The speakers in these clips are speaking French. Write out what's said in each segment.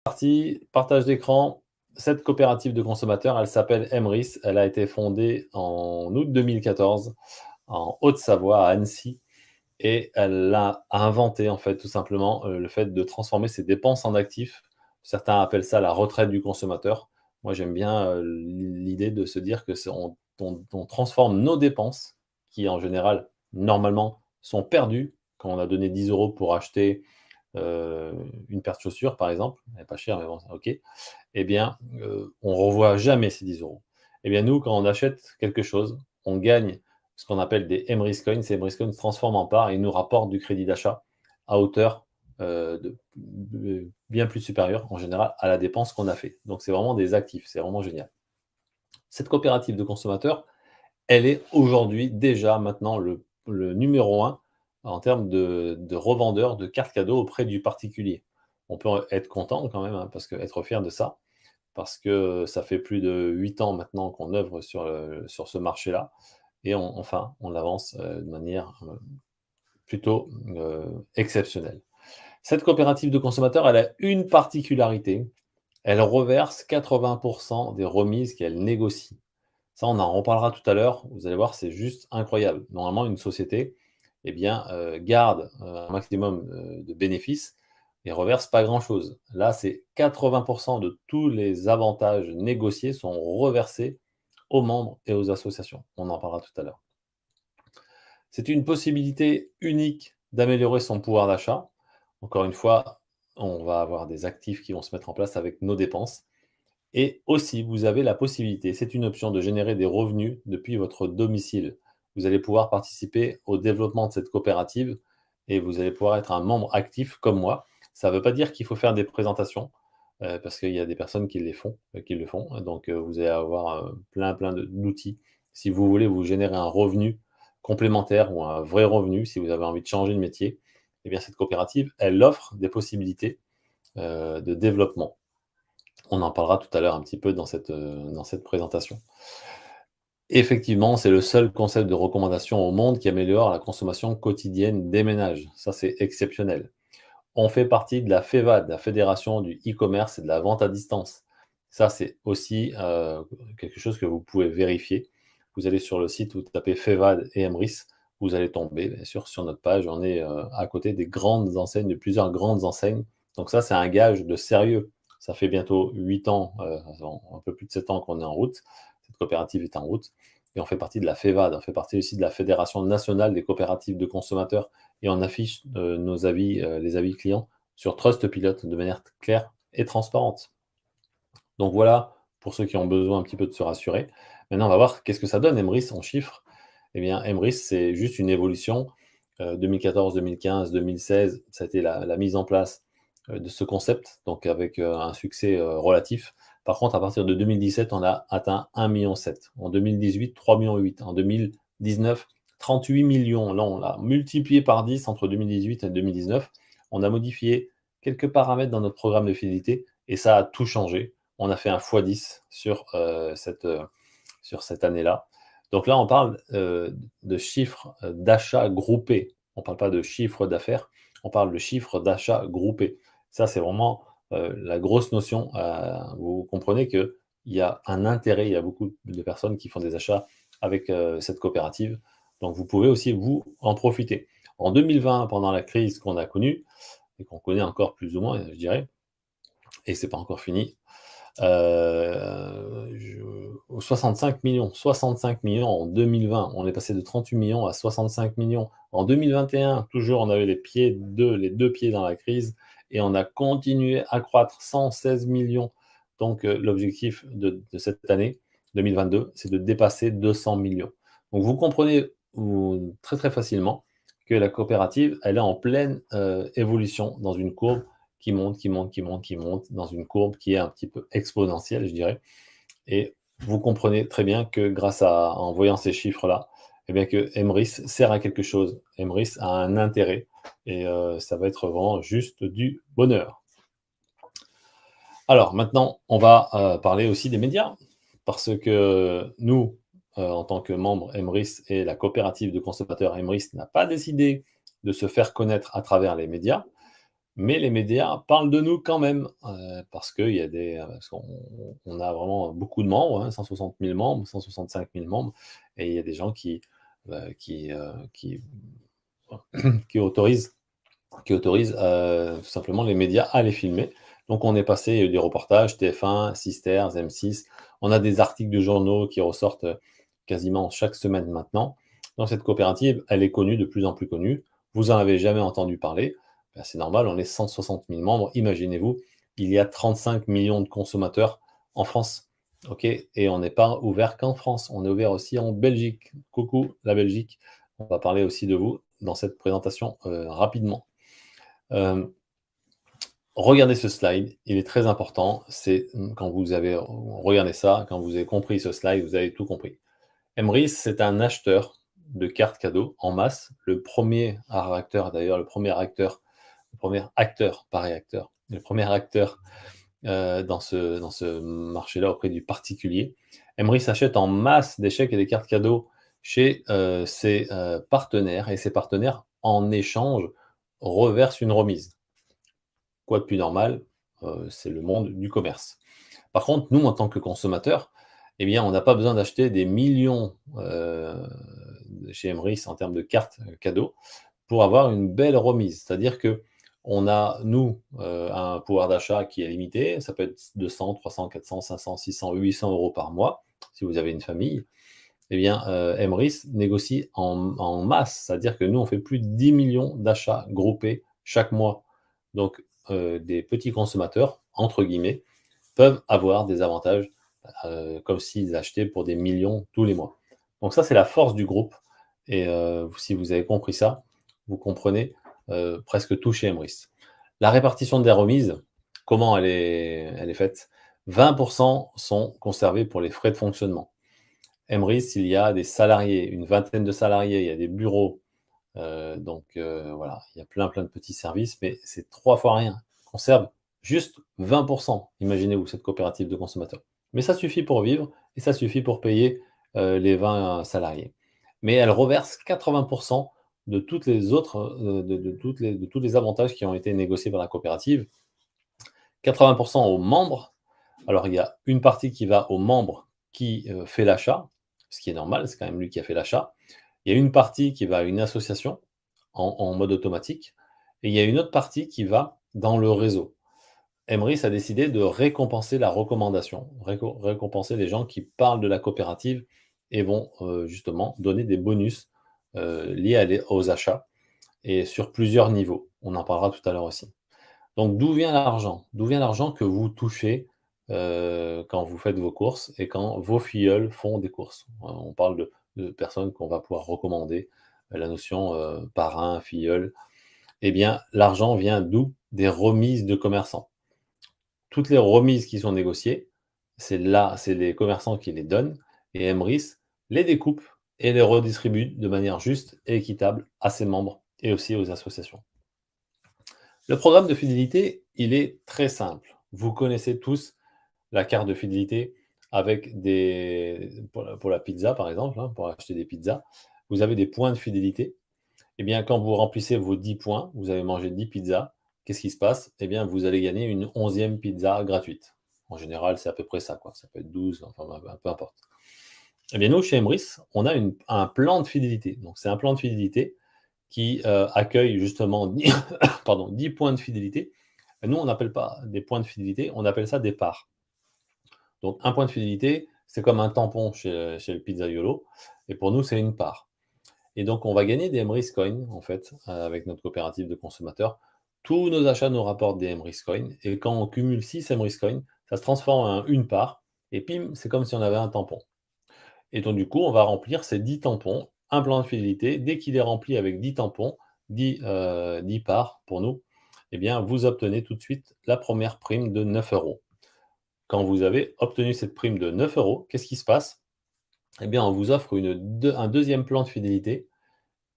Partie, partage d'écran. Cette coopérative de consommateurs, elle s'appelle Emrys. Elle a été fondée en août 2014 en Haute-Savoie, à Annecy, et elle a inventé, en fait, tout simplement, le fait de transformer ses dépenses en actifs. Certains appellent ça la retraite du consommateur. Moi, j'aime bien, l'idée de se dire que c'est on transforme nos dépenses qui, en général, normalement, sont perdues quand on a donné 10 € pour acheter heu, une paire de chaussures, par exemple, elle est pas chère, mais bon, OK. Eh bien, on revoit jamais ces 10 €. Eh bien, nous, quand on achète quelque chose, on gagne ce qu'on appelle des Emrys Coins. Ces Emrys Coins se transforment en parts et nous rapportent du crédit d'achat à hauteur, de bien plus supérieure, en général, à la dépense qu'on a fait. Donc c'est vraiment des actifs, c'est vraiment génial. Cette coopérative de consommateurs, elle est aujourd'hui déjà maintenant le numéro un en termes de revendeur de cartes cadeaux auprès du particulier. On peut être content quand même, hein, parce que être fier de ça, parce que ça fait plus de 8 ans maintenant qu'on œuvre sur ce marché-là et on avance, de manière, plutôt, exceptionnelle. Cette coopérative de consommateurs, elle a une particularité, elle reverse 80 des remises qu'elle négocie. Ça, on en reparlera tout à l'heure. Vous allez voir, c'est juste incroyable. Normalement, une société, eh bien, garde, un maximum, de bénéfices et reverse pas grand-chose. Là, c'est 80 de tous les avantages négociés sont reversés aux membres et aux associations. On en parlera tout à l'heure. C'est une possibilité unique d'améliorer son pouvoir d'achat. Encore une fois, on va avoir des actifs qui vont se mettre en place avec nos dépenses. Et aussi, vous avez la possibilité, c'est une option, de générer des revenus depuis votre domicile. Vous allez pouvoir participer au développement de cette coopérative et vous allez pouvoir être un membre actif comme moi. Ça ne veut pas dire qu'il faut faire des présentations, parce qu'il y a des personnes qui les font, qui le font. Donc, vous allez avoir plein d'outils. Si vous voulez vous générer un revenu complémentaire ou un vrai revenu, si vous avez envie de changer de métier, eh bien, cette coopérative, elle offre des possibilités de développement. On en parlera tout à l'heure un petit peu dans cette présentation. Effectivement, c'est le seul concept de recommandation au monde qui améliore la consommation quotidienne des ménages. Ça, c'est exceptionnel. On fait partie de la FEVAD, la Fédération du e-commerce et de la vente à distance. Ça, c'est aussi quelque chose que vous pouvez vérifier. Vous allez sur le site, vous tapez FEVAD et Emrys, vous allez tomber, bien sûr, sur notre page. On est à côté des grandes enseignes, de plusieurs grandes enseignes. Donc ça, c'est un gage de sérieux. Ça fait bientôt 8 ans, un peu plus de 7 ans qu'on est en route. Cette coopérative est en route. Et on fait partie de la FEVAD, on fait partie aussi de la Fédération nationale des coopératives de consommateurs et on affiche nos avis, les avis clients sur Trustpilot de manière claire et transparente. Donc voilà, pour ceux qui ont besoin un petit peu de se rassurer. Maintenant, on va voir qu'est-ce que ça donne Emrys en chiffres. Eh bien, Emrys, c'est juste une évolution. 2014, 2015, 2016, ça a été la mise en place de ce concept, donc avec un succès relatif. Par contre, à partir de 2017, on a atteint 1,7 million. En 2018, 3,8 millions. En 2019, 38 millions. Là, on l'a multiplié par 10 entre 2018 et 2019. On a modifié quelques paramètres dans notre programme de fidélité et ça a tout changé. On a fait un x10 sur cette année-là. Donc là, on parle de chiffre d'achat groupé. On ne parle pas de chiffre d'affaires, on parle de chiffre d'achat groupé. Ça, c'est vraiment la grosse notion. Vous comprenez qu'il y a un intérêt, il y a beaucoup de personnes qui font des achats avec cette coopérative. Donc, vous pouvez aussi, vous, en profiter. En 2020, pendant la crise qu'on a connue, et qu'on connaît encore plus ou moins, je dirais, et c'est pas encore fini, 65 millions. 65 millions en 2020. On est passé de 38 millions à 65 millions. En 2021, toujours, on avait les deux pieds dans la crise et on a continué à croître 116 millions. Donc, l'objectif de cette année, 2022, c'est de dépasser 200 millions. Donc, vous comprenez très très facilement que la coopérative, elle est en pleine évolution dans une courbe qui monte, qui monte, qui monte, qui monte, dans une courbe qui est un petit peu exponentielle, je dirais. Et vous comprenez très bien que en voyant ces chiffres-là, eh bien que Emrys sert à quelque chose. Emrys a un intérêt et ça va être vraiment juste du bonheur. Alors maintenant, on va parler aussi des médias, parce que nous, en tant que membre Emrys et la coopérative de consommateurs Emrys n'a pas décidé de se faire connaître à travers les médias. Mais les médias parlent de nous quand même, parce qu'il y a parce qu'on on a vraiment beaucoup de membres, hein, 160 000 membres, 165 000 membres et il y a des gens qui qui autorisent tout simplement les médias à les filmer. Donc on est passé, il y a eu des reportages, TF1, Sister, M6, on a des articles de journaux qui ressortent, quasiment chaque semaine maintenant. Donc cette coopérative, elle est connue, de plus en plus connue. Vous en avez jamais entendu parler, bah, c'est normal, on est 160 000 membres. Imaginez-vous, il y a 35 millions de consommateurs en France, OK? Et on n'est pas ouvert qu'en France, on est ouvert aussi en Belgique. Coucou la Belgique, on va parler aussi de vous dans cette présentation, rapidement. Regardez ce slide, il est très important. C'est quand vous avez regardé ça, quand vous avez compris ce slide, vous avez tout compris. Emrys, c'est un acheteur de cartes cadeaux en masse. Le premier acteur, d'ailleurs, le premier acteur, pas réacteur, le premier acteur dans ce marché-là auprès du particulier. Emrys achète en masse des chèques et des cartes cadeaux chez ses partenaires et ses partenaires, en échange, reversent une remise. Quoi de plus normal? C'est le monde du commerce. Par contre, nous, en tant que consommateurs, eh bien, on n'a pas besoin d'acheter des millions, chez Emrys en termes de cartes, cadeaux pour avoir une belle remise. C'est-à-dire qu'on a, nous, un pouvoir d'achat qui est limité. Ça peut être 200, 300, 400, 500, 600, 800 € par mois, si vous avez une famille. Eh bien, Emrys négocie en masse. C'est-à-dire que nous, on fait plus de 10 millions d'achats groupés chaque mois. Donc, des petits consommateurs, entre guillemets, peuvent avoir des avantages, comme s'ils achetaient pour des millions tous les mois. Donc ça, c'est la force du groupe et si vous avez compris ça, vous comprenez, presque tout chez Emrys. La répartition des remises, comment elle est faite? 20 sont conservés pour les frais de fonctionnement. Emrys, il y a des salariés, une vingtaine de salariés, il y a des bureaux, voilà, il y a plein de petits services, mais c'est 3 fois rien. On conserve juste 20. Imaginez-vous cette coopérative de consommateurs. Mais ça suffit pour vivre et ça suffit pour payer, les 20 salariés. Mais elle reverse 80 de toutes les autres, de tous les avantages qui ont été négociés par la coopérative. 80 aux membres. Alors il y a une partie qui va aux membres qui, fait l'achat, ce qui est normal, c'est quand même lui qui a fait l'achat. Il y a une partie qui va à une association en mode automatique et il y a une autre partie qui va dans le réseau. Emrys a décidé de récompenser la recommandation, récompenser les gens qui parlent de la coopérative et vont, justement donner des bonus, liés aux achats et sur plusieurs niveaux. On en parlera tout à l'heure aussi. Donc d'où vient l'argent? D'où vient l'argent que vous touchez, quand vous faites vos courses et quand vos filleuls font des courses? On parle de personnes qu'on va pouvoir recommander, la notion, parrain, filleul. Eh bien, l'argent vient d'où? Des remises de commerçants. Toutes les remises qui sont négociées, c'est les commerçants qui les donnent et Emrys les découpe et les redistribue de manière juste et équitable à ses membres et aussi aux associations. Le programme de fidélité, il est très simple. Vous connaissez tous la carte de fidélité avec pour la pizza, par exemple, hein, pour acheter des pizzas, vous avez des points de fidélité. Eh bien, quand vous remplissez vos 10 points, vous avez mangé 10 pizzas, qu'est-ce qui se passe? Eh bien, vous allez gagner une 11e pizza gratuite. En général, c'est à peu près ça, quoi. Ça peut être 12, enfin, peu importe. Eh bien, nous, chez Emrys, on a un plan de fidélité. Donc, c'est un plan de fidélité qui accueille justement 10, pardon, 10 points de fidélité. Et nous, on n'appelle pas des points de fidélité, on appelle ça des parts. Donc, un point de fidélité, c'est comme un tampon chez le pizzaiolo. Et pour nous, c'est une part. Et donc, on va gagner des Emrys Coins, en fait, avec notre coopérative de consommateurs. Tous nos achats nous rapportent des Emrys Coins. Et quand on cumule 6 Emrys Coins, ça se transforme en une part. Et pim, c'est comme si on avait un tampon. Et donc, du coup, on va remplir ces 10 tampons, un plan de fidélité. Dès qu'il est rempli avec 10 tampons, 10 parts pour nous, eh bien, vous obtenez tout de suite la première prime de 9 euros. Quand vous avez obtenu cette prime de 9 euros, qu'est-ce qui se passe? Eh bien, on vous offre un deuxième plan de fidélité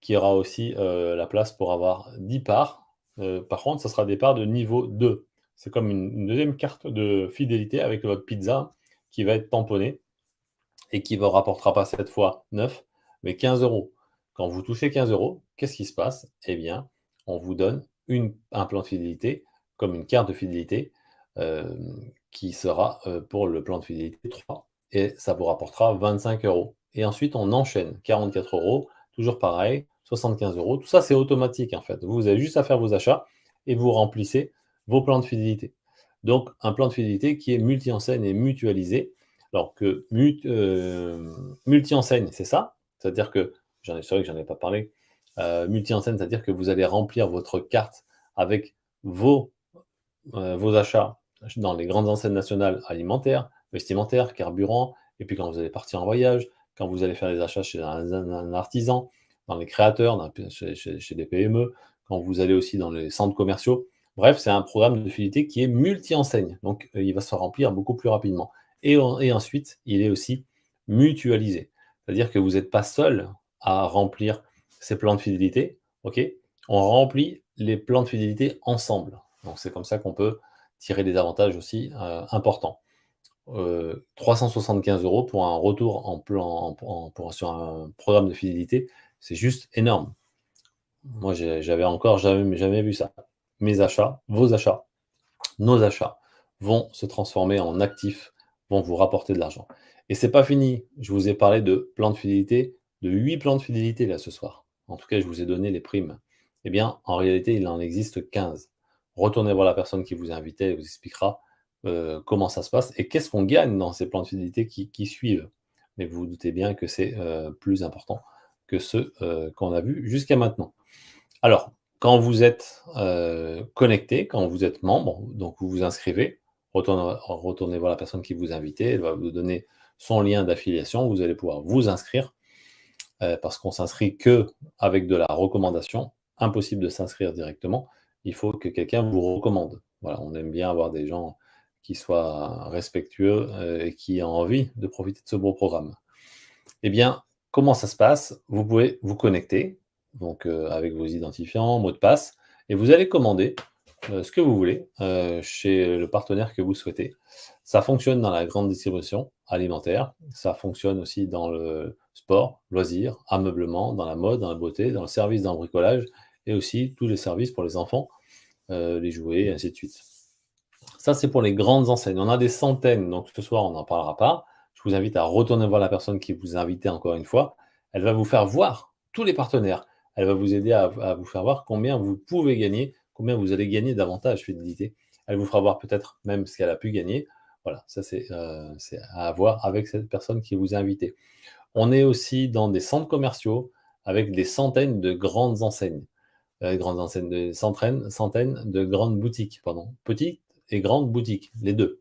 qui aura aussi la place pour avoir 10 parts. Par contre, ce sera des parts de niveau 2. C'est comme une deuxième carte de fidélité avec votre pizza qui va être tamponnée et qui ne vous rapportera pas cette fois 9, mais 15 euros. Quand vous touchez 15 euros, qu'est-ce qui se passe? Eh bien, on vous donne un plan de fidélité, comme une carte de fidélité, qui sera, pour le plan de fidélité 3 et ça vous rapportera 25 euros. Et ensuite on enchaîne, 44 euros, toujours pareil, 75 euros. Tout ça, c'est automatique en fait. Vous avez juste à faire vos achats et vous remplissez vos plans de fidélité. Donc un plan de fidélité qui est multi-enseigne et mutualisé. Alors que multi-enseigne, c'est ça, c'est-à-dire que c'est vrai que j'en ai pas parlé. Multi-enseigne, c'est-à-dire que vous allez remplir votre carte avec vos, vos achats dans les grandes enseignes nationales alimentaires, vestimentaires, carburant, et puis quand vous allez partir en voyage, quand vous allez faire des achats chez un artisan, dans les créateurs, chez des PME, quand vous allez aussi dans les centres commerciaux. Bref, c'est un programme de fidélité qui est multi-enseigne, donc il va se remplir beaucoup plus rapidement. Et ensuite, il est aussi mutualisé, c'est-à-dire que vous n'êtes pas seul à remplir ces plans de fidélité, ok? On remplit les plans de fidélité ensemble. Donc c'est comme ça qu'on peut tirer des avantages aussi importants. 375 € pour un retour en plan sur un programme de fidélité, c'est juste énorme. Moi, j'avais encore jamais vu ça. Mes achats, vos achats, nos achats vont se transformer en actifs, vont vous rapporter de l'argent. Et c'est pas fini. Je vous ai parlé de plans de fidélité, de 8 plans de fidélité là ce soir. En tout cas, je vous ai donné les primes. Eh bien, en réalité, il en existe 15. Retournez voir la personne qui vous a invité, elle vous expliquera comment ça se passe et qu'est-ce qu'on gagne dans ces plans de fidélité qui suivent. Mais vous vous doutez bien que c'est plus important que ceux qu'on a vus jusqu'à maintenant. Alors, quand vous êtes connecté, quand vous êtes membre, donc vous vous inscrivez, retournez voir la personne qui vous a invité, elle va vous donner son lien d'affiliation, vous allez pouvoir vous inscrire, parce qu'on s'inscrit que avec de la recommandation, impossible de s'inscrire directement, il faut que quelqu'un vous recommande. Voilà, on aime bien avoir des gens qui soient respectueux et qui ont envie de profiter de ce beau programme. Eh bien, comment ça se passe? Vous pouvez vous connecter, donc avec vos identifiants, mots de passe, et vous allez commander ce que vous voulez chez le partenaire que vous souhaitez. Ça fonctionne dans la grande distribution alimentaire, ça fonctionne aussi dans le sport, loisirs, ameublement, dans la mode, dans la beauté, dans le service, dans le bricolage, et aussi tous les services pour les enfants, les jouets, et ainsi de suite. Ça, c'est pour les grandes enseignes. On a des centaines, donc ce soir, on n'en parlera pas. Je vous invite à retourner voir la personne qui vous a invité encore une fois. Elle va vous faire voir tous les partenaires. Elle va vous aider à vous faire voir combien vous pouvez gagner, combien vous allez gagner d'avantages fidélité. Elle vous fera voir peut-être même ce qu'elle a pu gagner. Voilà, ça c'est à voir avec cette personne qui vous a invité. On est aussi dans des centres commerciaux avec des centaines de grandes enseignes. Grandes enseignes, des centaines de grandes boutiques, pardon. Petites et grandes boutiques, les deux.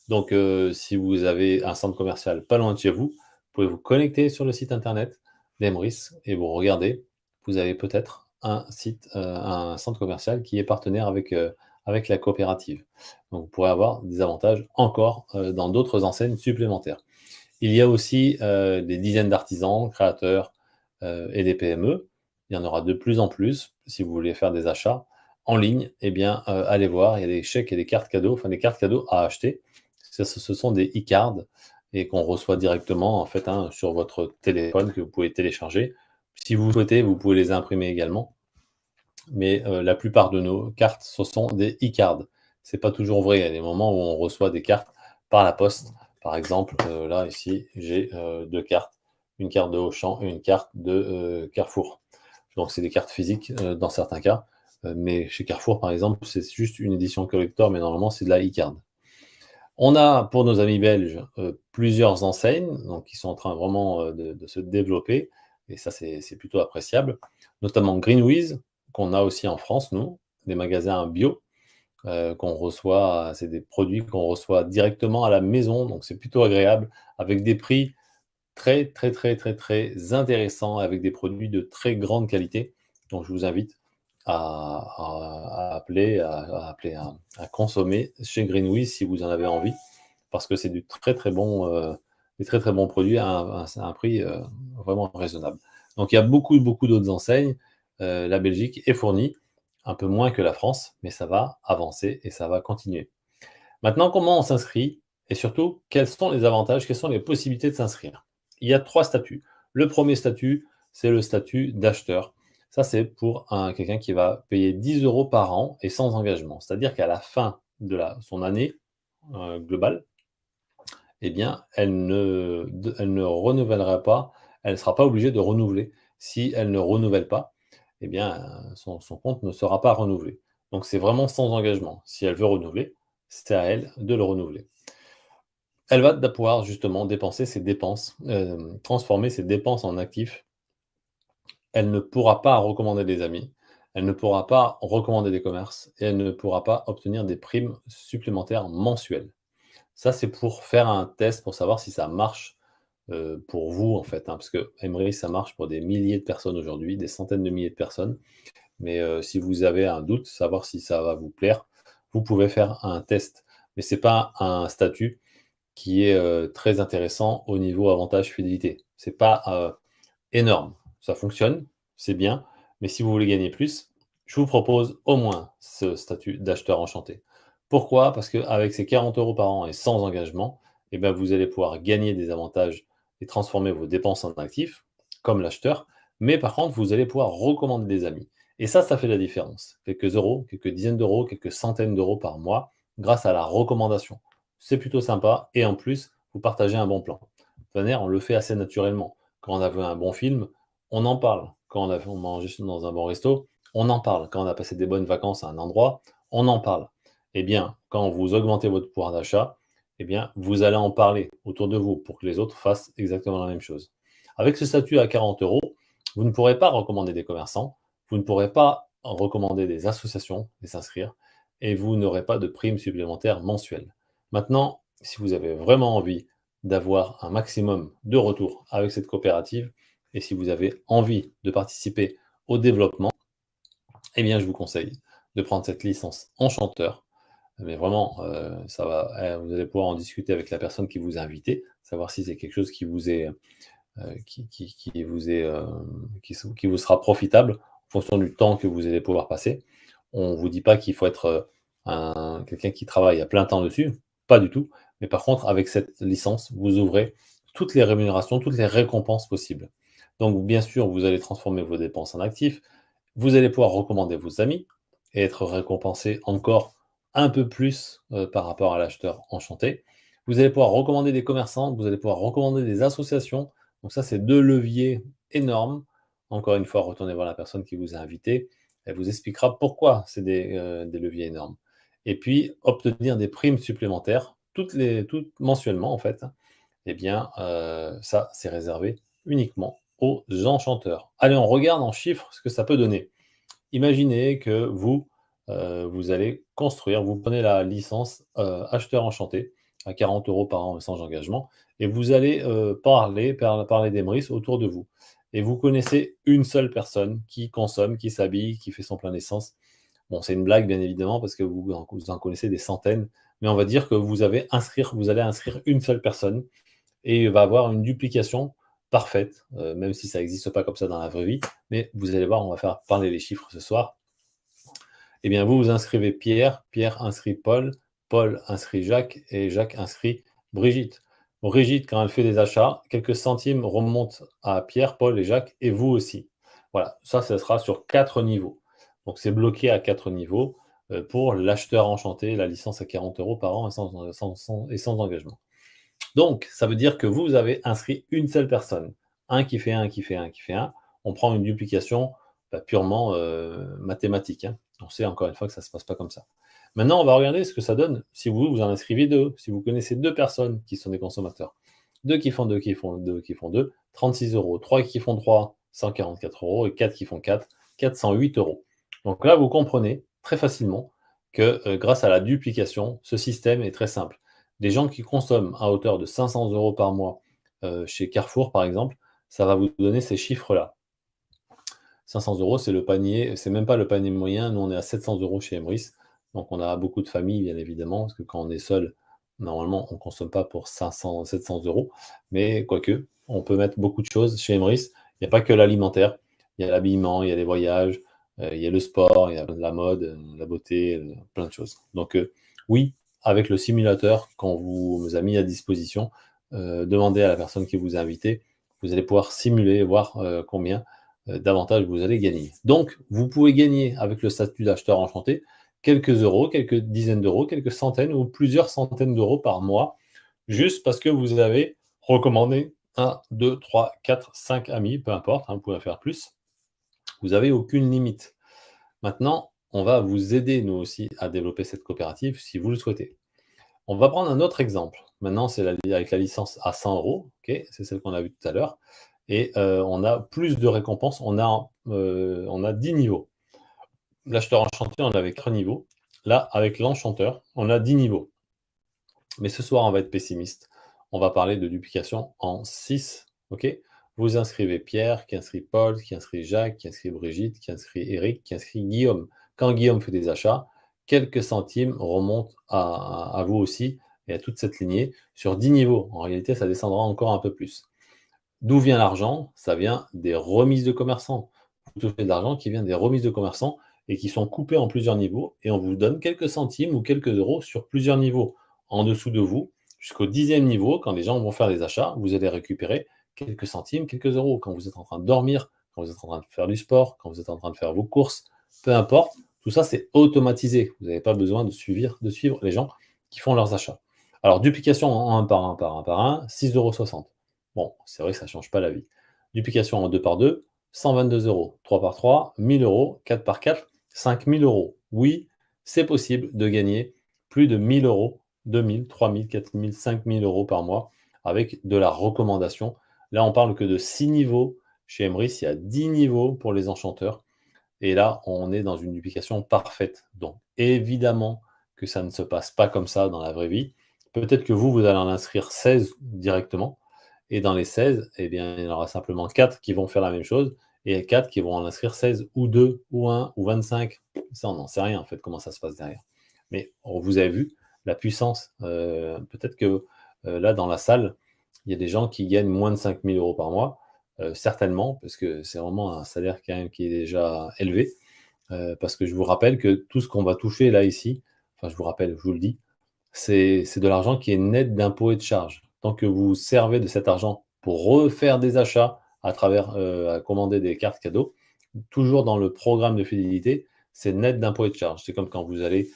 Donc, si vous avez un centre commercial pas loin de chez vous, vous pouvez vous connecter sur le site internet d'Emrys et vous regardez. Vous avez peut-être un site, un centre commercial qui est partenaire avec la coopérative. Donc, vous pourrez avoir des avantages encore dans d'autres enseignes supplémentaires. Il y a aussi des dizaines d'artisans, créateurs et des PME. Il y en aura de plus en plus si vous voulez faire des achats en ligne. Eh bien, allez voir, il y a des chèques et des cartes cadeaux, enfin des cartes cadeaux à acheter. Ce sont des e-cards et qu'on reçoit directement en fait sur votre téléphone que vous pouvez télécharger. Si vous souhaitez, vous pouvez les imprimer également. Mais la plupart de nos cartes, ce sont des e-cards. C'est pas toujours vrai. Il y a des moments où on reçoit des cartes par la poste. Par exemple, là, ici, j'ai 2 cartes. Une carte de Auchan et une carte de Carrefour. Donc, c'est des cartes physiques dans certains cas. Mais chez Carrefour, par exemple, c'est juste une édition collector, mais normalement, c'est de la e-card. On a, pour nos amis belges, plusieurs enseignes, donc qui sont en train vraiment de se développer. Et ça, c'est plutôt appréciable. Notamment Greenwiz, qu'on a aussi en France, nous, des magasins bio qu'on reçoit, c'est des produits qu'on reçoit directement à la maison, donc c'est plutôt agréable, avec des prix très, très, très, très, très intéressants, avec des produits de très grande qualité. Donc je vous invite à consommer chez Greenwiz si vous en avez envie, parce que c'est du très, très bon, des très, très bons produits à un prix vraiment raisonnable. Donc il y a beaucoup, beaucoup d'autres enseignes. La Belgique est fournie, un peu moins que la France, mais ça va avancer et ça va continuer. Maintenant, comment on s'inscrit et surtout, quels sont les avantages, quelles sont les possibilités de s'inscrire? Il y a 3 statuts. Le premier statut, c'est le statut d'acheteur. Ça, c'est pour quelqu'un qui va payer 10 € par an et sans engagement. C'est-à-dire qu'à la fin de son année globale, eh bien, elle ne renouvellera pas, elle ne sera pas obligée de renouveler. Si elle ne renouvelle pas, eh bien, son compte ne sera pas renouvelé. Donc c'est vraiment sans engagement. Si elle veut renouveler, c'est à elle de le renouveler. Elle va pouvoir justement dépenser ses dépenses, transformer ses dépenses en actifs. Elle ne pourra pas recommander des amis, elle ne pourra pas recommander des commerces et elle ne pourra pas obtenir des primes supplémentaires mensuelles. Ça, c'est pour faire un test pour savoir si ça marche, pour vous, en fait, hein, parce que Emery, ça marche pour des milliers de personnes aujourd'hui, des centaines de milliers de personnes. Mais si vous avez un doute, savoir si ça va vous plaire, vous pouvez faire un test. Mais c'est pas un statut qui est, très intéressant au niveau avantage fidélité. C'est pas, énorme. Ça fonctionne, c'est bien, mais si vous voulez gagner plus, je vous propose au moins ce statut d'acheteur enchanté. Pourquoi? Parce qu'avec ces 40 € par an et sans engagement, eh ben, vous allez pouvoir gagner des avantages et transformer vos dépenses en actifs, comme l'acheteur, mais par contre, vous allez pouvoir recommander des amis. Et ça fait la différence. Quelques euros, quelques dizaines d'euros, quelques centaines d'euros par mois grâce à la recommandation. C'est plutôt sympa et en plus, vous partagez un bon plan. De toute manière, on le fait assez naturellement. Quand on a vu un bon film, on en parle. Quand on mange dans un bon resto, on en parle. Quand on a passé des bonnes vacances à un endroit, on en parle. Eh bien, quand vous augmentez votre pouvoir d'achat, eh bien, vous allez en parler autour de vous pour que les autres fassent exactement la même chose. Avec ce statut à 40 €, vous ne pourrez pas recommander des commerçants, vous ne pourrez pas recommander des associations, les s'inscrire, et vous n'aurez pas de primes supplémentaires mensuelles. Maintenant, si vous avez vraiment envie d'avoir un maximum de retours avec cette coopérative, et si vous avez envie de participer au développement, eh bien, je vous conseille de prendre cette licence enchanteur. Mais vraiment, vous allez pouvoir en discuter avec la personne qui vous a invité, savoir si c'est quelque chose qui vous est, qui vous est, qui vous sera profitable en fonction du temps que vous allez pouvoir passer. On ne vous dit pas qu'il faut être, quelqu'un qui travaille à plein temps dessus, pas du tout. Mais par contre, avec cette licence, vous ouvrez toutes les rémunérations, toutes les récompenses possibles. Donc bien sûr, vous allez transformer vos dépenses en actifs, vous allez pouvoir recommander vos amis et être récompensé encore un peu plus, par rapport à l'acheteur enchanté. Vous allez pouvoir recommander des commerçants, vous allez pouvoir recommander des associations. Donc ça, c'est 2 leviers énormes. Encore une fois, retournez voir la personne qui vous a invité. Elle vous expliquera pourquoi c'est des leviers énormes. Et puis, obtenir des primes supplémentaires, toutes mensuellement en fait, eh bien, ça, c'est réservé uniquement aux enchanteurs. Allez, on regarde en chiffres ce que ça peut donner. Imaginez que vous, vous allez construire, vous prenez la licence, acheteur enchanté à 40 € par an sans engagement et vous allez, parler d'Emrys autour de vous et vous connaissez une seule personne qui consomme, qui s'habille, qui fait son plein d'essence. Bon, c'est une blague bien évidemment parce que vous en connaissez des centaines, mais on va dire que vous allez inscrire une seule personne et il va avoir une duplication parfaite, même si ça n'existe pas comme ça dans la vraie vie. Mais vous allez voir, on va faire parler les chiffres ce soir. Eh bien, vous inscrivez Pierre, Pierre inscrit Paul, Paul inscrit Jacques et Jacques inscrit Brigitte. Brigitte, quand elle fait des achats, quelques centimes remontent à Pierre, Paul et Jacques et vous aussi. Voilà, ça sera sur 4 niveaux. Donc c'est bloqué à 4 niveaux pour l'acheteur enchanté, la licence à 40 € par an et sans engagement. Donc, ça veut dire que vous avez inscrit une seule personne. Un qui fait un, qui fait un, qui fait un. On prend une duplication purement mathématique, hein. On sait encore une fois que ça ne se passe pas comme ça. Maintenant, on va regarder ce que ça donne si vous en inscrivez deux, si vous connaissez deux personnes qui sont des consommateurs. Deux qui font deux, qui font deux, qui font deux, 36 €. Trois qui font trois, 144 € et quatre qui font quatre, 408 €. Donc là, vous comprenez très facilement que grâce à la duplication, ce système est très simple. Des gens qui consomment à hauteur de 500 € par mois chez Carrefour, par exemple, ça va vous donner ces chiffres-là. 500 €, c'est le panier, c'est même pas le panier moyen. Nous, on est à 700 € chez Emrys. Donc, on a beaucoup de familles, bien évidemment, parce que quand on est seul, normalement, on ne consomme pas pour 500, 700 €. Mais quoique, on peut mettre beaucoup de choses chez Emrys. Il n'y a pas que l'alimentaire. Il y a l'habillement, il y a les voyages, il y a le sport, il y a la mode, la beauté, plein de choses. Donc, oui, avec le simulateur qu'on vous a mis à disposition, demandez à la personne qui vous a invité. Vous allez pouvoir simuler, voir combien. davantage vous allez gagner. Donc, vous pouvez gagner avec le statut d'acheteur enchanté quelques euros, quelques dizaines d'euros, quelques centaines ou plusieurs centaines d'euros par mois, juste parce que vous avez recommandé 1, 2, 3, 4, 5 amis, peu importe, hein, vous pouvez en faire plus. Vous n'avez aucune limite. Maintenant, on va vous aider, nous aussi, à développer cette coopérative si vous le souhaitez. On va prendre un autre exemple. Maintenant, c'est avec la licence à 100 euros, ok, c'est celle qu'on a vue tout à l'heure. Et on a plus de récompenses, on a 10 niveaux. L'acheteur enchanté, on avait 4 niveaux. Là, avec l'enchanteur, on a 10 niveaux. Mais ce soir, on va être pessimiste. On va parler de duplication en 6, ok. Vous inscrivez Pierre, qui inscrit Paul, qui inscrit Jacques, qui inscrit Brigitte, qui inscrit Eric, qui inscrit Guillaume. Quand Guillaume fait des achats, quelques centimes remontent à vous aussi et à toute cette lignée sur 10 niveaux. En réalité, ça descendra encore un peu plus. D'où vient l'argent? Ça vient des remises de commerçants. Vous touchez de l'argent qui vient des remises de commerçants et qui sont coupées en plusieurs niveaux et on vous donne quelques centimes ou quelques euros sur plusieurs niveaux. En dessous de vous, jusqu'au 10e niveau, quand les gens vont faire des achats, vous allez récupérer quelques centimes, quelques euros. Quand vous êtes en train de dormir, quand vous êtes en train de faire du sport, quand vous êtes en train de faire vos courses, peu importe, tout ça c'est automatisé. Vous n'avez pas besoin de suivre les gens qui font leurs achats. Alors, duplication en 1 par 1 par 1 par 1, 6,60 €. Bon, c'est vrai que ça ne change pas la vie. Duplication en 2 par 2, 122 €. 3 par 3, 1000 €. 4 par 4, 5000 €. Oui, c'est possible de gagner plus de 1000 €, 2000, 3000, 4000, 5000 € par mois avec de la recommandation. Là, on parle que de 6 niveaux. Chez Emrys, il y a 10 niveaux pour les enchanteurs. Et là, on est dans une duplication parfaite. Donc, évidemment que ça ne se passe pas comme ça dans la vraie vie. Peut-être que vous allez en inscrire 16 directement. Et dans les 16, eh bien, il y en aura simplement 4 qui vont faire la même chose et 4 qui vont en inscrire 16 ou 2 ou 1 ou 25. Ça, on n'en sait rien en fait comment ça se passe derrière. Mais vous avez vu la puissance. Peut-être que là, dans la salle, il y a des gens qui gagnent moins de 5000 € par mois. Certainement, parce que c'est vraiment un salaire quand même qui est déjà élevé. Parce que je vous rappelle que tout ce qu'on va toucher là, ici, enfin je vous rappelle, je vous le dis, c'est de l'argent qui est net d'impôts et de charges. Tant que vous servez de cet argent pour refaire des achats à travers, à commander des cartes cadeaux, toujours dans le programme de fidélité, c'est net d'impôts et de charges. C'est comme quand vous allez,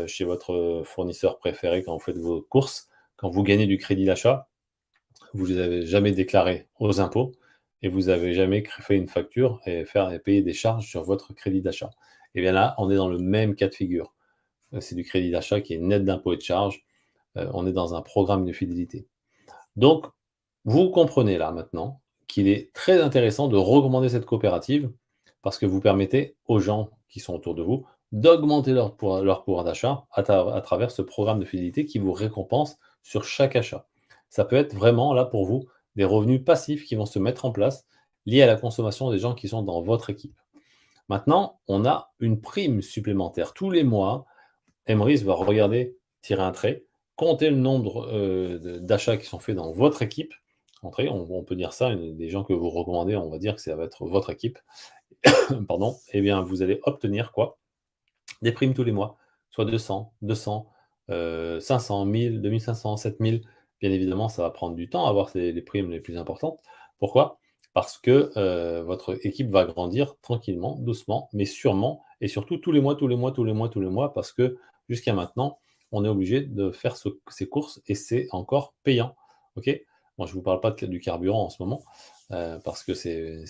chez votre fournisseur préféré, quand vous faites vos courses, quand vous gagnez du crédit d'achat, vous ne les avez jamais déclarés aux impôts et vous n'avez jamais fait une facture et payer des charges sur votre crédit d'achat. Et bien là, on est dans le même cas de figure. C'est du crédit d'achat qui est net d'impôts et de charges. On est dans un programme de fidélité. Donc, vous comprenez là maintenant qu'il est très intéressant de recommander cette coopérative parce que vous permettez aux gens qui sont autour de vous d'augmenter leur pouvoir d'achat à travers ce programme de fidélité qui vous récompense sur chaque achat. Ça peut être vraiment là pour vous des revenus passifs qui vont se mettre en place liés à la consommation des gens qui sont dans votre équipe. Maintenant, on a une prime supplémentaire. Tous les mois, Emrys va regarder, tirer un trait, compter le nombre d'achats qui sont faits dans votre équipe. On peut dire ça, des gens que vous recommandez, on va dire que ça va être votre équipe. Pardon, et bien vous allez obtenir quoi? Des primes tous les mois, soit 200, 200, 500, 1000, 2500, 7000. Bien évidemment, ça va prendre du temps à avoir les primes les plus importantes. Pourquoi? Parce que votre équipe va grandir tranquillement, doucement, mais sûrement, et surtout tous les mois, tous les mois, tous les mois, tous les mois, parce que jusqu'à maintenant, on est obligé de faire ces courses et c'est encore payant. Ok? Moi, je ne vous parle pas du carburant en ce moment, parce que c'est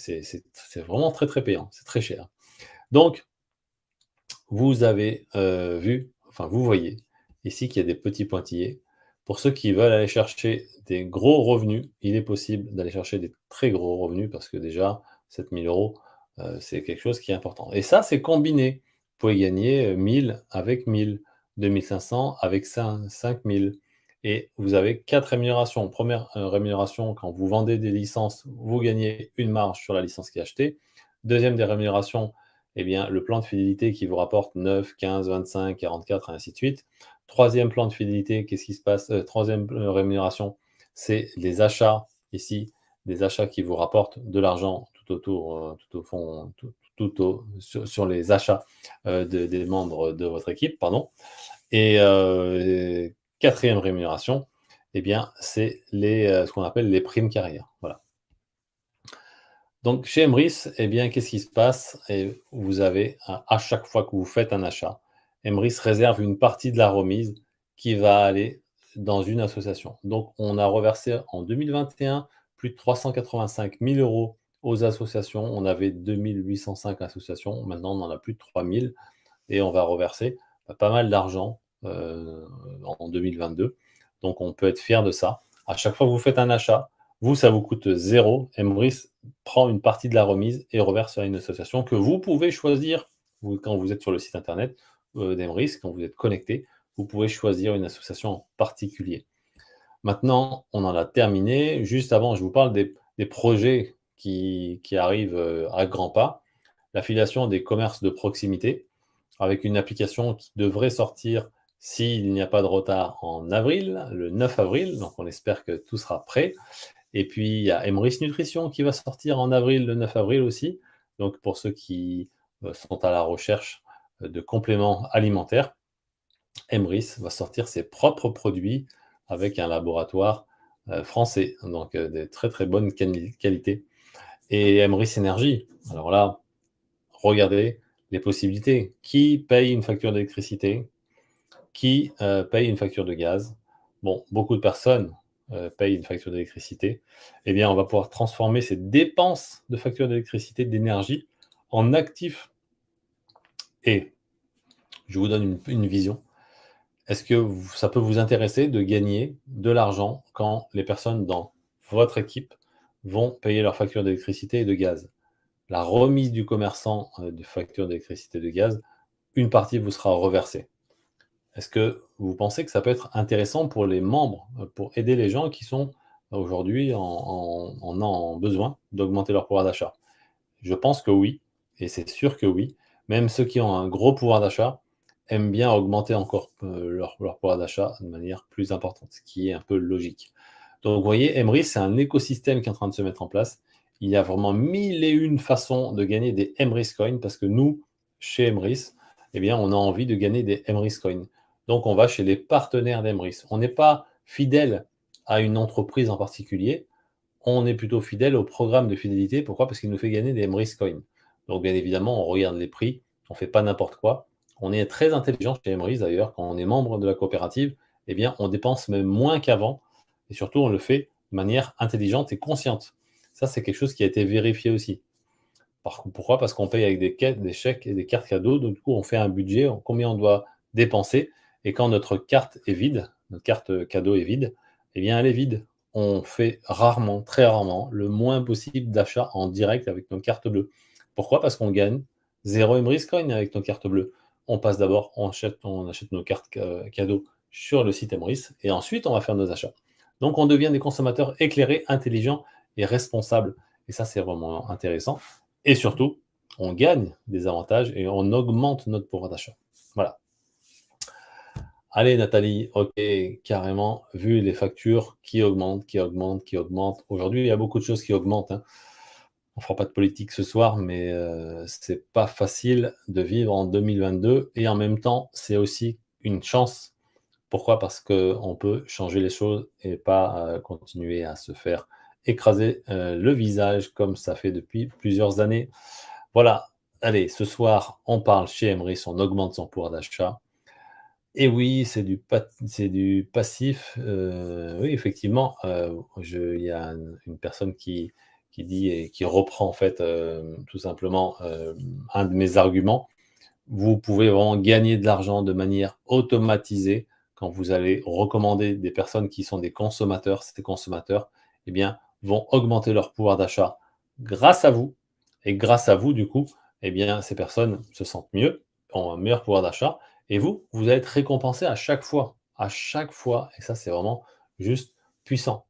vraiment très très payant, c'est très cher. Donc, vous avez enfin vous voyez ici qu'il y a des petits pointillés. Pour ceux qui veulent aller chercher des gros revenus, il est possible d'aller chercher des très gros revenus parce que déjà 7 000 €, c'est quelque chose qui est important. Et ça, c'est combiné. Vous pouvez gagner 1000 avec 1000, 2500 avec 5000 et vous avez 4 rémunérations. Première rémunération, quand vous vendez des licences, vous gagnez une marge sur la licence qui est achetée. Deuxième des rémunérations, eh bien, le plan de fidélité qui vous rapporte 9, 15, 25, 44, et ainsi de suite. Troisième plan de fidélité, qu'est-ce qui se passe? Troisième rémunération, c'est les achats, ici, des achats qui vous rapportent de l'argent tout autour, tout au fond, sur les achats des membres de votre équipe, pardon. Et quatrième rémunération, eh bien, c'est ce qu'on appelle les primes carrière. Voilà. Donc chez Emrys, eh bien, qu'est-ce qui se passe? Et vous avez à chaque fois que vous faites un achat, Emrys réserve une partie de la remise qui va aller dans une association. Donc on a reversé en 2021 plus de 385 000 € aux associations. On avait 2 805 associations, maintenant on en a plus de 3 000 et on va reverser pas mal d'argent en 2022. Donc on peut être fier de ça. À chaque fois que vous faites un achat, vous, ça vous coûte zéro. Emrys prend une partie de la remise et reverse à une association que vous pouvez choisir quand vous êtes sur le site internet d'Emrys, quand vous êtes connecté, vous pouvez choisir une association en particulier. Maintenant, on en a terminé. Juste avant, je vous parle des projets qui arrivent à grands pas. L'affiliation des commerces de proximité, avec une application qui devrait sortir s'il n'y a pas de retard en avril, le 9 avril. Donc, on espère que tout sera prêt. Et puis, il y a Emrys Nutrition qui va sortir en avril, le 9 avril aussi. Donc, pour ceux qui sont à la recherche de compléments alimentaires, Emrys va sortir ses propres produits avec un laboratoire français. Donc, de très très bonne qualité. Et Emrys Énergie, alors là, regardez les possibilités. Qui paye une facture d'électricité? Qui paye une facture de gaz? Bon, beaucoup de personnes payent une facture d'électricité. Eh bien, on va pouvoir transformer ces dépenses de facture d'électricité, d'énergie, en actifs. Et je vous donne une vision. Est-ce que ça peut vous intéresser de gagner de l'argent quand les personnes dans votre équipe vont payer leurs factures d'électricité et de gaz? La remise du commerçant de factures d'électricité et de gaz, une partie vous sera reversée. Est-ce que vous pensez que ça peut être intéressant pour les membres, pour aider les gens qui sont aujourd'hui en besoin d'augmenter leur pouvoir d'achat? Je pense que oui, et c'est sûr que oui. Même ceux qui ont un gros pouvoir d'achat aiment bien augmenter encore leur pouvoir d'achat de manière plus importante, ce qui est un peu logique. Donc, vous voyez, Emrys, c'est un écosystème qui est en train de se mettre en place. Il y a vraiment mille et une façons de gagner des Emrys Coins parce que nous, chez Emrys, eh bien, on a envie de gagner des Emrys Coins. Donc, on va chez les partenaires d'Emrys. On n'est pas fidèle à une entreprise en particulier, on est plutôt fidèle au programme de fidélité. Pourquoi? Parce qu'il nous fait gagner des Emrys Coins. Donc, bien évidemment, on regarde les prix, on ne fait pas n'importe quoi. On est très intelligent chez Emrys d'ailleurs. Quand on est membre de la coopérative, eh bien, on dépense même moins qu'avant. Et surtout, on le fait de manière intelligente et consciente. Ça, c'est quelque chose qui a été vérifié aussi. Pourquoi? Parce qu'on paye avec des chèques et des cartes cadeaux. Donc, du coup, on fait un budget, combien on doit dépenser. Et quand notre carte est vide, notre carte cadeau est vide, eh bien, elle est vide. On fait rarement, très rarement, le moins possible d'achats en direct avec nos cartes bleues. Pourquoi? Parce qu'on gagne 0 Emrys Coin avec nos cartes bleues. On passe d'abord, on achète nos cartes cadeaux sur le site Emrys et ensuite on va faire nos achats. Donc on devient des consommateurs éclairés, intelligents et responsables. Et ça, c'est vraiment intéressant. Et surtout, on gagne des avantages et on augmente notre pouvoir d'achat. Voilà. Allez, Nathalie, ok, carrément, vu les factures qui augmentent, qui augmentent, qui augmentent. Aujourd'hui, il y a beaucoup de choses qui augmentent, hein. On ne fera pas de politique ce soir, mais c'est pas facile de vivre en 2022. Et en même temps, c'est aussi une chance. Pourquoi? Parce qu'on peut changer les choses et pas continuer à se faire écraser le visage comme ça fait depuis plusieurs années. Voilà, allez, ce soir, on parle chez Emrys, on augmente son pouvoir d'achat. Et oui, c'est du passif. Oui, effectivement, il y a une personne qui dit et qui reprend en fait tout simplement un de mes arguments. Vous pouvez vraiment gagner de l'argent de manière automatisée quand vous allez recommander des personnes qui sont des consommateurs. Ces consommateurs, eh bien, vont augmenter leur pouvoir d'achat grâce à vous. Et grâce à vous, du coup, eh bien, ces personnes se sentent mieux, ont un meilleur pouvoir d'achat. Et vous, vous allez être récompensé à chaque fois. À chaque fois. Et ça, c'est vraiment juste puissant.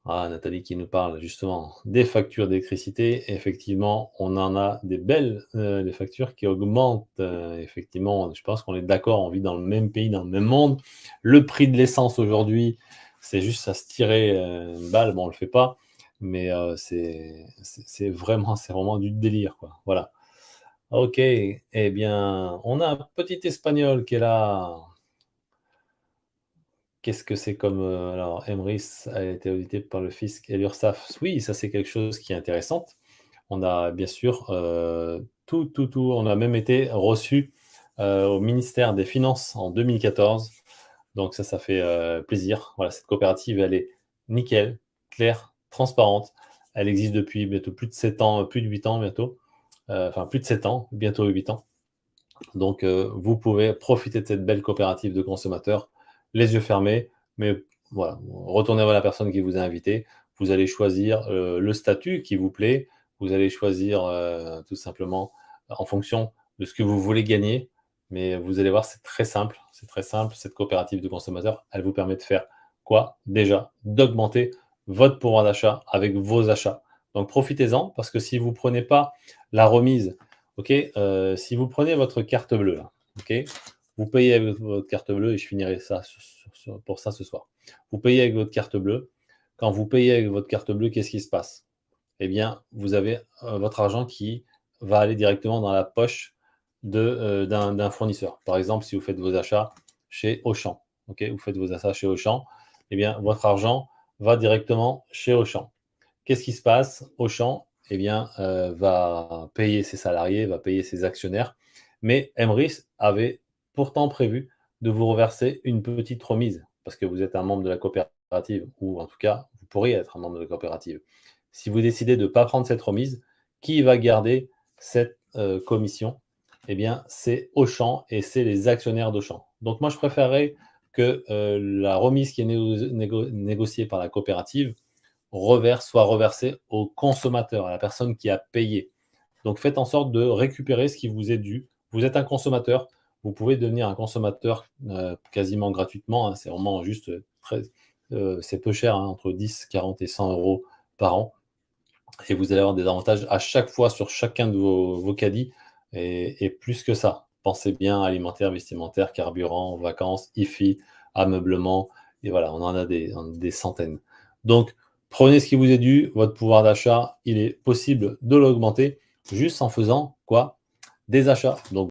Ah, Nathalie qui nous parle justement des factures d'électricité. Effectivement, on en a des belles, des factures qui augmentent. Effectivement, je pense qu'on est d'accord, on vit dans le même pays, dans le même monde. Le prix de l'essence aujourd'hui, c'est juste à se tirer une balle. Bon, on le fait pas, mais c'est vraiment du délire, quoi. Voilà. Ok, eh bien, on a un petit Espagnol qui est là. Qu'est-ce que c'est comme, alors Emrys a été audité par le fisc et l'Urssaf. Oui, ça c'est quelque chose qui est intéressant. On a bien sûr, tout on a même été reçu au ministère des Finances en 2014. Donc ça fait, plaisir. Voilà, cette coopérative, elle est nickel, claire, transparente. Elle existe depuis bientôt plus de 7 ans, plus de 8 ans bientôt, enfin plus de 7 ans, bientôt 8 ans. Donc, vous pouvez profiter de cette belle coopérative de consommateurs, les yeux fermés, mais voilà, retournez voir la personne qui vous a invité. Vous allez choisir, le statut qui vous plaît. Vous allez choisir, tout simplement en fonction de ce que vous voulez gagner. Mais vous allez voir, c'est très simple, c'est très simple. Cette coopérative de consommateurs, elle vous permet de faire quoi? Déjà, d'augmenter votre pouvoir d'achat avec vos achats. Donc profitez-en parce que si vous prenez pas la remise. OK, si vous prenez votre carte bleue là, OK? Vous payez avec votre carte bleue et je finirai ça pour ça ce soir. Vous payez avec votre carte bleue. Quand vous payez avec votre carte bleue, qu'est-ce qui se passe? Eh bien, vous avez, votre argent qui va aller directement dans la poche d'un fournisseur. Par exemple, si vous faites vos achats chez Auchan, OK? Vous faites vos achats chez Auchan, eh bien, votre argent va directement chez Auchan. Qu'est-ce qui se passe? Auchan, eh bien, va payer ses salariés, va payer ses actionnaires, mais Emrys avait pourtant prévu de vous reverser une petite remise, parce que vous êtes un membre de la coopérative, ou en tout cas, vous pourriez être un membre de la coopérative. Si vous décidez de ne pas prendre cette remise, qui va garder cette commission? Eh bien, c'est Auchan et c'est les actionnaires d'Auchan. Donc moi, je préférerais que la remise qui est négociée par la coopérative soit reversé au consommateur, à la personne qui a payé. Donc faites en sorte de récupérer ce qui vous est dû. Vous êtes un consommateur, vous pouvez devenir un consommateur quasiment gratuitement, hein, c'est vraiment juste c'est peu cher, hein, entre 10, 40 et 100 euros par an. Et vous allez avoir des avantages à chaque fois sur chacun de vos caddies. Et plus que ça, pensez bien alimentaire, vestimentaire, carburant, vacances, IFI, ameublement. Et voilà, on en a des centaines. Donc, prenez ce qui vous est dû. Votre pouvoir d'achat, il est possible de l'augmenter juste en faisant quoi? Des achats. Donc,